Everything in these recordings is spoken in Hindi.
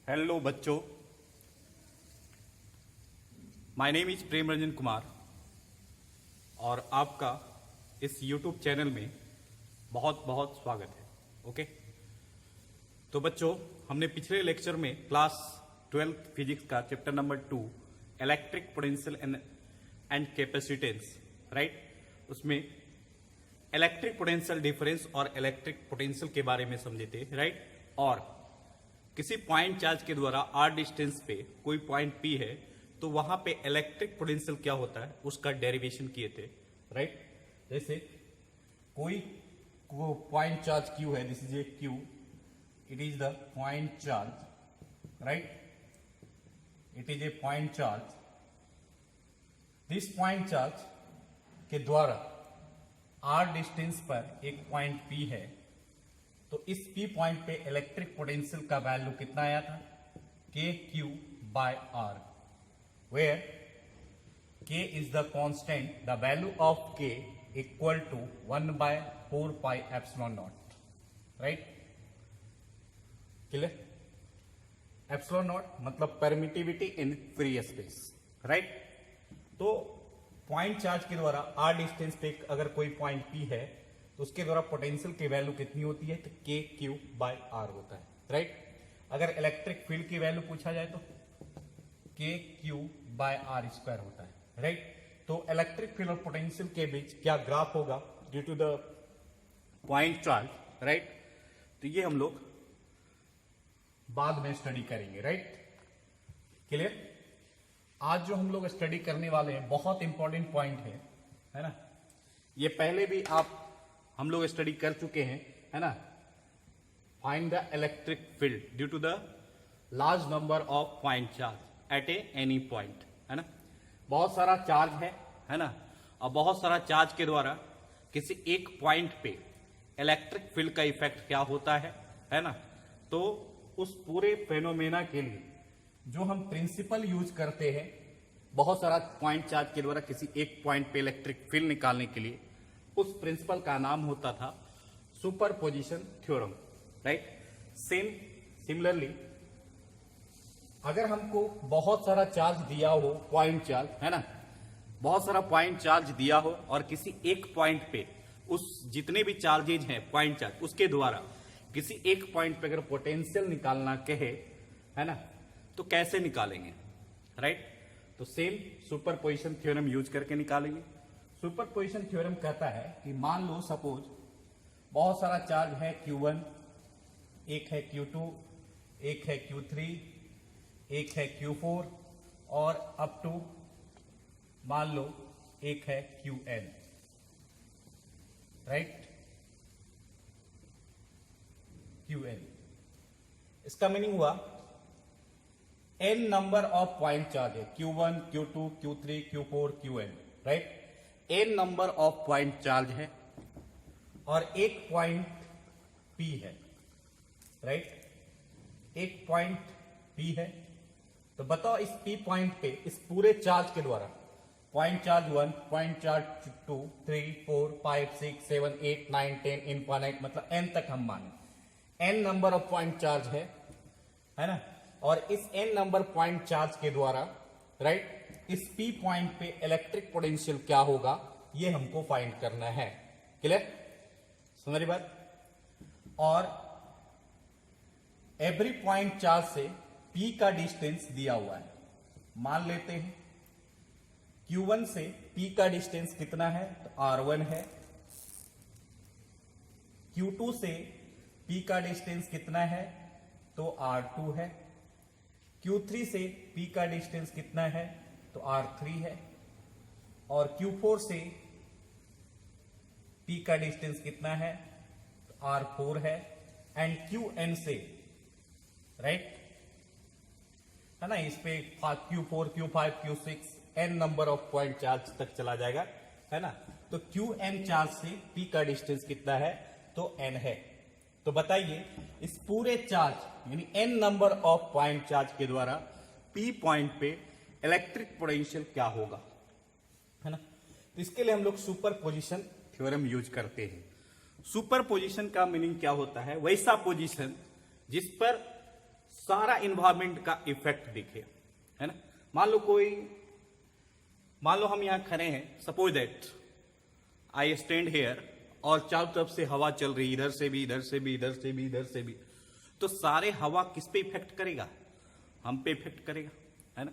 हेलो बच्चों, माय नेम इज प्रेम रंजन कुमार और आपका इस यूट्यूब चैनल में बहुत बहुत स्वागत है। ओके, तो बच्चों, हमने पिछले लेक्चर में क्लास 12 फिजिक्स का chapter number 2 electric potential and capacitance, right, उसमें इलेक्ट्रिक पोटेंशियल डिफरेंस और इलेक्ट्रिक पोटेंशियल के बारे में समझे थे, राइट। और किसी पॉइंट चार्ज के द्वारा आर डिस्टेंस पे कोई पॉइंट पी है तो वहां पे इलेक्ट्रिक पोटेंशियल क्या होता है उसका डेरिवेशन किए थे, राइट। जैसे कोई पॉइंट चार्ज क्यू है, this is a Q, it is the point charge, right, it is a point charge. This point charge के द्वारा आर डिस्टेंस पर एक पॉइंट पी है, तो इस पी पॉइंट पे इलेक्ट्रिक पोटेंशियल का वैल्यू कितना आया था, K Q by R, where K is the constant, the value of K equal to 1/4 pi epsilon naught, right, clear. Epsilon naught मतलब permittivity in free space, right. तो पॉइंट चार्ज के द्वारा आर डिस्टेंस पे अगर कोई पॉइंट पी है तो उसके द्वारा पोटेंशियल की वैल्यू कितनी होती है, तो के क्यू बाय आर होता है, राइट। अगर इलेक्ट्रिक फील्ड की वैल्यू पूछा जाए तो के क्यू बाय आर स्क्वायर होता है, राइट। तो इलेक्ट्रिक फील्ड और पोटेंशियल के बीच क्या ग्राफ होगा due to the point charge, right. तो ये हम लोग बाद में स्टडी करेंगे, राइट, क्लियर। आज जो हम लोग स्टडी करने वाले हैं बहुत इंपॉर्टेंट पॉइंट है ना। ये पहले भी हम लोग स्टडी कर चुके हैं, है ना। Find the electric field due to the large number of point charge at any point, है ना। बहुत सारा चार्ज है ना, और बहुत सारा चार्ज के द्वारा किसी एक पॉइंट पे इलेक्ट्रिक फील्ड का इफेक्ट क्या होता है ना। तो उस पूरे फेनोमेना के लिए जो हम प्रिंसिपल यूज करते हैं, बहुत सारा पॉइंट चार्ज के द्वारा किसी एक पॉइंट पे इलेक्ट्रिक फील्ड निकालने के लिए, उस प्रिंसिपल का नाम होता था सुपरपोजिशन थ्योरम, राइट। सिमिलरली अगर हमको बहुत सारा चार्ज दिया हो, पॉइंट चार्ज, है ना, बहुत सारा पॉइंट चार्ज दिया हो और किसी एक पॉइंट पे उस जितने भी चार्जेज हैं पॉइंट चार्ज, उसके द्वारा किसी एक पॉइंट पे अगर पोटेंशियल निकालना कहे, है ना, तो कैसे निकालेंगे, राइट। तो सेम सुपरपोजिशन थ्योरम यूज करके निकालेंगे। सुपरपोजिशन थ्योरम कहता है कि मान लो सपोज बहुत सारा चार्ज है Q1, एक है Q2, एक है Q3, एक है Q4 और अप टू मान लो एक है Qn, राइट, Qn। इसका मीनिंग हुआ n number of point charge है, Q1, Q2, Q3, Q4, Qn, right. n number of point charge है और एक पॉइंट P है, राइट, एक पॉइंट P है। तो बताओ इस P पॉइंट पे इस पूरे चार्ज के द्वारा point charge 1, point charge 2, 3, 4, 5, 6, 7, 8, 9, 10 infinite मतलब n तक हम माने n number of point charge है ना। और इस n नंबर पॉइंट चार्ज के द्वारा, राइट, इस P पॉइंट पे इलेक्ट्रिक पोटेंशियल क्या होगा ये हमको फाइंड करना है, क्लियर, समझ रही बात। और एवरी पॉइंट चार्ज से P का डिस्टेंस दिया हुआ है। मान लेते हैं Q1 से P का डिस्टेंस कितना है, तो R1 है। Q2 से P का डिस्टेंस कितना है, तो R2 है। Q3 से P का डिस्टेंस कितना है, तो R3 है। और Q4 से P का डिस्टेंस कितना है, तो R4 है। एंड Qn से, राइट, है ना, इस पे Q4, Q5, Q6 n number of point charge तक चला जाएगा, है ना। तो Qn चार्ज से P का डिस्टेंस कितना है, तो n है। तो बताइए इस पूरे चार्ज यानी n number of point charge के द्वारा P पॉइंट पे इलेक्ट्रिक पोटेंशियल क्या होगा, है ना। तो इसके लिए हम लोग सुपरपोजिशन थ्योरम यूज करते हैं। सुपरपोजिशन का मीनिंग क्या होता है, वैसा पोजीशन जिस पर सारा इन्वायरमेंट का इफेक्ट दिखे, है ना। मान लो हम यहां खड़े हैं, suppose that I stand hair, और चारों तरफ से हवा चल रही, इधर से भी, इधर से भी, इधर से भी, इधर से भी, तो सारे हवा किस पे इफेक्ट करेगा? हम पे इफेक्ट करेगा, है ना।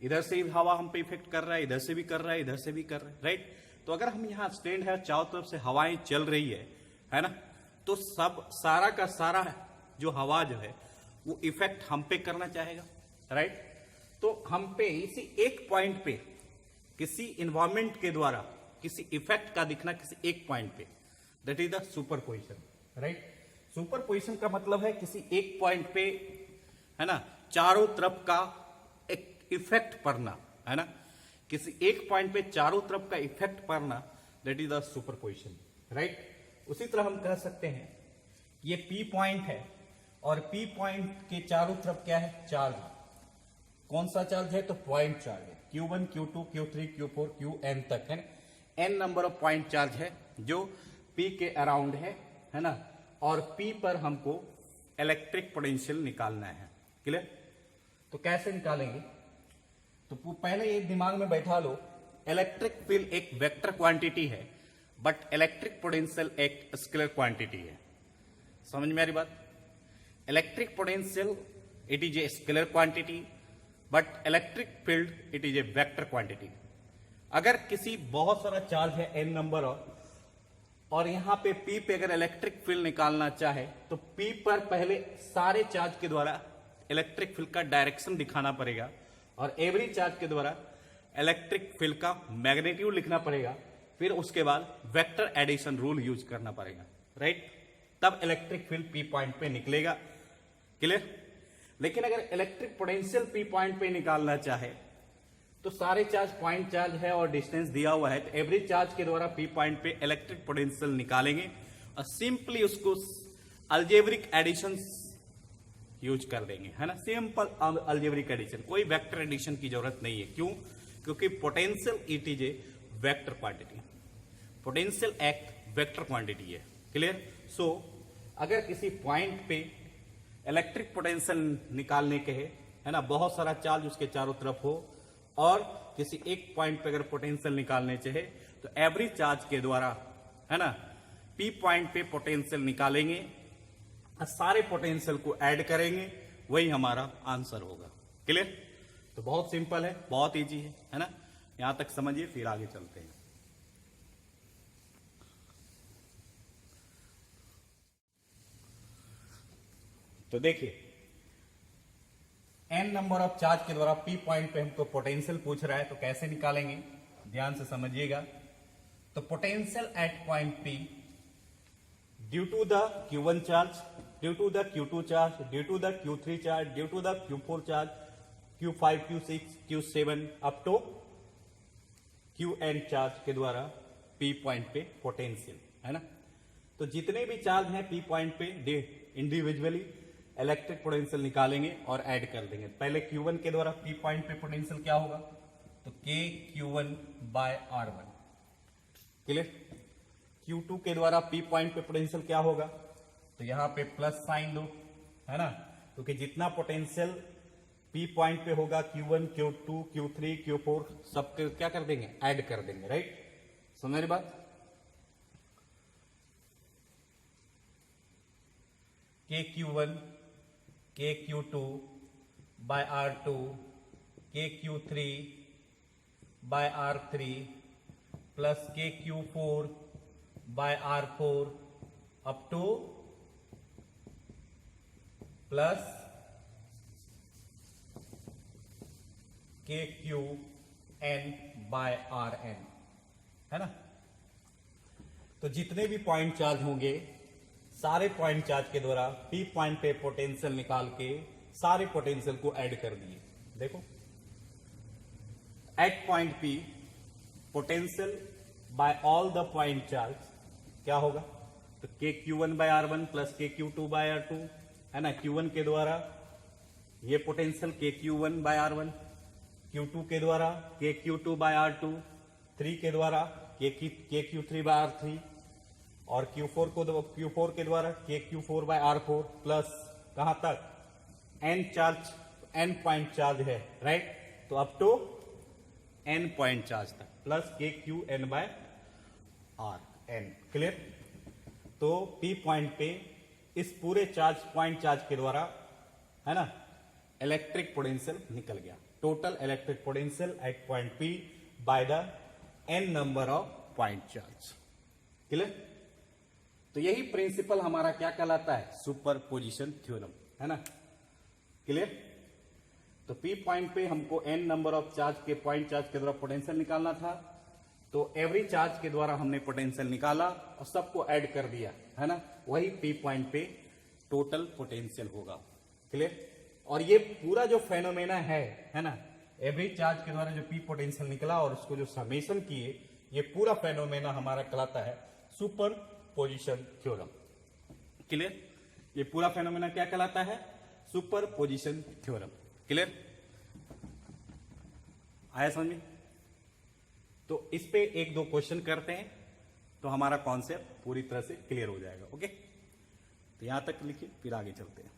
इधर से भी हवा हम पे इफेक्ट कर रहा है, इधर से भी कर रहा है, इधर से भी कर रहा है, राइट। तो अगर हम यहाँ स्टैंड है, चारों तरफ से हवाएं चल रही है ना, तो सब सारा का सारा जो हवा जो है वो इफेक्ट हम पे करना चाहेगा, राइट। तो हम पे इसी एक पॉइंट पे किसी इन्वायरमेंट के द्वारा किसी इफेक्ट का दिखना किसी एक पॉइंट पे, that is the superposition, right. Superposition का मतलब है किसी एक पॉइंट पे, है ना, चारों तरफ का एक इफेक्ट पड़ना, है ना, किसी एक पॉइंट पे चारों तरफ का इफेक्ट पड़ना, that is the superposition, right. उसी तरह हम कह सकते हैं ये पी पॉइंट है और पी पॉइंट के चारों तरफ क्या है? चार्ज। कौन सा चार्ज है? तो पॉइंट चार्ज है, Q1 Q2 Q3 Q4 Qn तक, है ना। n number of point charge है जो P के अराउंड है ना, और P पर हमको इलेक्ट्रिक पोटेंशियल निकालना है, क्लियर। तो कैसे निकालेंगे? तो पहले ये दिमाग में बैठा लो, इलेक्ट्रिक फील्ड एक वेक्टर क्वांटिटी है, बट इलेक्ट्रिक पोटेंशियल एक स्केलर क्वांटिटी है। समझ में आ रही बात? Electric potential it is a scalar quantity, but electric field it is a vector quantity. अगर किसी बहुत सारा चार्ज है n नंबर और यहां पे P पे अगर इलेक्ट्रिक फील्ड निकालना चाहे तो P पर पहले सारे चार्ज के द्वारा इलेक्ट्रिक फील्ड का डायरेक्शन दिखाना पड़ेगा, और एवरी चार्ज के द्वारा इलेक्ट्रिक फील्ड का मैग्नीट्यूड लिखना पड़ेगा, फिर उसके बाद वेक्टर एडिशन रूल यूज करना पड़ेगा, राइट। तब इलेक्ट्रिक फील्ड P पॉइंट पे निकलेगा, क्लियर। लेकिन अगर इलेक्ट्रिक पोटेंशियल P पॉइंट पे निकालना चाहे तो सारे चार्ज पॉइंट चार्ज है और डिस्टेंस दिया हुआ है, तो एवरी चार्ज के द्वारा P पॉइंट पे इलेक्ट्रिक पोटेंशियल निकालेंगे और सिंपली उसको अलजेब्रिक एडिशन यूज कर देंगे, है ना। सिंपल अलजेब्रिक एडिशन, कोई वेक्टर एडिशन की जरूरत नहीं है। क्यों? क्योंकि potential it is a vector quantity, potential act vector quantity है, क्लियर। सो अगर किसी पॉइंट पे इलेक्ट्रिक पोटेंशियल निकालने के है ना, बहुत सारा चार्ज उसके चारों तरफ हो, और किसी एक पॉइंट पे अगर पोटेंशियल निकालने चाहे तो एवरी चार्ज के द्वारा, है ना, P पॉइंट पे पोटेंशियल निकालेंगे और सारे पोटेंशियल को ऐड करेंगे, वही हमारा आंसर होगा, क्लियर। तो बहुत सिंपल है, बहुत इजी है ना। यहां तक समझिए, फिर आगे चलते हैं। तो देखिए, n नंबर ऑफ चार्ज के द्वारा P पॉइंट पे हमको पोटेंशियल पूछ रहा है, तो कैसे निकालेंगे? ध्यान से समझिएगा। तो potential at point P due to the Q1 charge, due to the Q2 charge, due to the Q3 charge, due to the Q4 charge, Q5 Q6 Q7 up to Qn charge के द्वारा P पॉइंट पे पोटेंशियल, है ना। तो जितने भी चार्ज हैं P पॉइंट पे इंडिविजुअली इलेक्ट्रिक पोटेंशियल निकालेंगे और ऐड कर देंगे। पहले Q1 के द्वारा P पॉइंट पे पोटेंशियल क्या होगा? तो KQ1 bye R1, clear. Q2 के द्वारा P पॉइंट पे पोटेंशियल क्या होगा? तो यहां पे प्लस साइन दो, है ना, क्योंकि जितना पोटेंशियल P पॉइंट पे होगा Q1 Q2 Q3 Q4 सब क्या कर देंगे? ऐड कर देंगे, राइट। समझ रही बात? KQ1 KQ2 by R2 KQ3 by R3 plus KQ4 by R4 up to plus KQN by RN, है ना। तो जितने भी पॉइंट चार्ज होंगे सारे पॉइंट चार्ज के द्वारा P पॉइंट पे पोटेंशियल निकाल के सारे पोटेंशियल को ऐड कर दिए। देखो, at point P potential by all the point charge क्या होगा? तो KQ1 bye R1 plus KQ2 bye R2, है ना। Q1 के द्वारा ये potential KQ1 bye R1, Q2 के द्वारा KQ2 बाय R2, 3 के द्वारा KQ3 बाय R3, और Q4 के द्वारा KQ4 बाय R4 प्लस कहां तक? एन पॉइंट चार्ज है, राइट। तो up to N point charge तक plus K Q N by R N, clear. तो पी पॉइंट पे इस पूरे पॉइंट चार्ज के द्वारा, है ना, इलेक्ट्रिक पोटेंशियल निकल गया। Total electric potential at point P by the N number of point charge, clear. तो यही प्रिंसिपल हमारा क्या कहलाता है, सुपरपोजिशन थ्योरम, है ना, क्लियर। तो पी पॉइंट पे हमको एन नंबर ऑफ चार्ज के पॉइंट चार्ज के द्वारा पोटेंशियल निकालना था। तो एवरी चार्ज के द्वारा हमने पोटेंशियल निकाला और सबको ऐड कर दिया, है ना, वही पी पॉइंट पे टोटल पोटेंशियल होगा, क्लियर। और ये पूरा जो फेनोमेना है ना, एवरी चार्ज के द्वारा जो पी पोटेंशियल निकला और उसको जो समेशन किए, ये पूरा फेनोमेना हमारा कहलाता है सुपरपोजिशन थ्योरम, क्लियर। ये पूरा फेनोमेना क्या कहलाता है, सुपरपोजिशन थ्योरम, क्लियर। आया समझ में। तो इस पे एक दो क्वेश्चन करते हैं तो हमारा कॉन्सेप्ट पूरी तरह से क्लियर हो जाएगा। ओके, तो यहां तक लिखिए, फिर आगे चलते हैं।